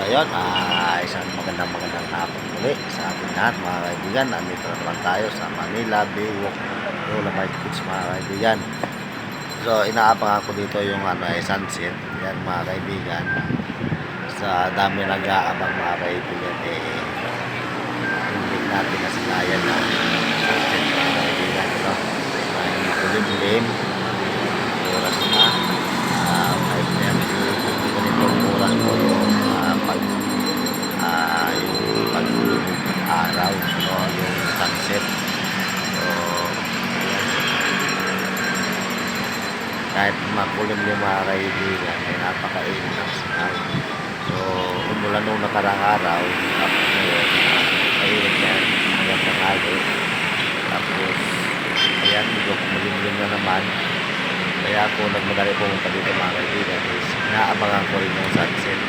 ayun, isang magandang hapon muli sa ating lahat mga kaibigan. Nandito na naman tayo sa Manila Baywalk Dolomite Beach mga kaibigan. So inaabangan ko dito yung sunset. Yan mga kaibigan. Sa dami nag-aabang mga kaibigan hindi natin nasilayan na sunset mga kaibigan. So, makulimlim. Oras na. 5:30 ganitong oras po yung pag-ulog ng araw, no? Yung sunset. So ayan. Kahit makulimlim mga kaibigan ay napakainit ng sinal. So umulan nung nakarang araw, tapos ngayon mainit yan hanggang tanghali. Tapos ayan, medyo malimlim na naman. Kaya ako nagmadali pumunta dito mga kaibigan is inaabangan ko rin yung sunset.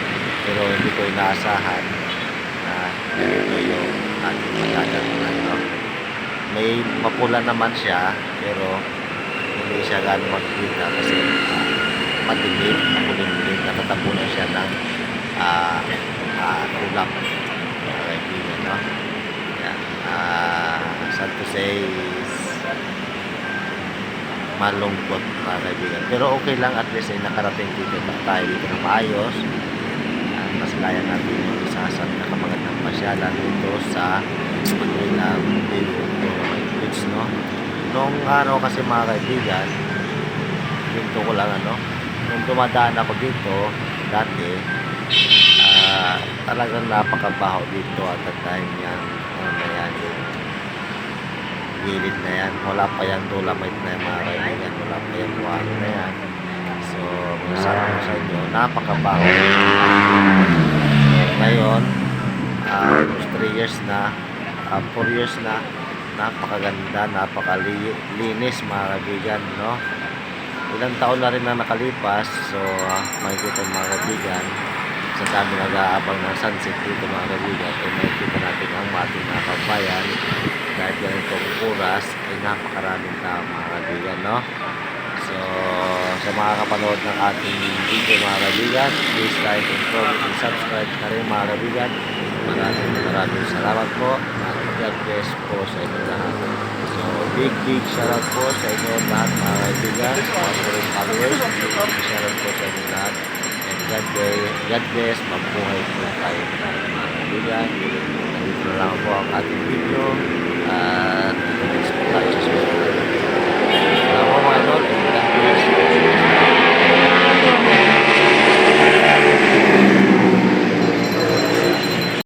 Pero hindi ko inaasahan na ito yung ating magagawin. No? May mapula naman siya pero hindi siya gano'ng magkita kasi madilim, makulimlim, nakatapunan siya ng ulap mga kaibigan. No? Yan. Sad to say is malungkot mga kaibigan. Pero okay lang, at least ay nakarating dito na tayo dito na maayos. Masalayan natin yung isa sa pinakamagandang pasyalan dito sa Manila Baywalk Dolomite Beach, no? Nung araw kasi mga kaibigan, dito ko lang nung dumadaan ako dito dati, talagang napakabaho dito at that time yan, yan gilid na yan, wala pa yan dolomite na yan mga kaibigan, wala pa yan buhangin na yan. So masasabi ko sa inyo, napakabaho. Ngayon almost 3 years na, 4 years na, napakaganda, napakalinis mga kaibigan, no? Ilang taon na rin na nakalipas. So makikita mga kaibigan, sa dami nag-aabang ng sunset dito mga kaibigan, makikita natin ang ating mga kabayan. Dahil ganitong oras ay napakaraming tao mga kaibigan, no? So sa mga kapanood ng ating video mga kaibigan, please like and comment and subscribe na rin mga kaibigan. Maraming salamat po at God bless po sa inyo lahat. So big shoutout po sa inyo lahat mga kaibigan, sa mga foreign followers. Shoutout po sa inyo lahat and God bless, mabuhay po tayo mga kaibigan. Nandito na lang po ang ating video.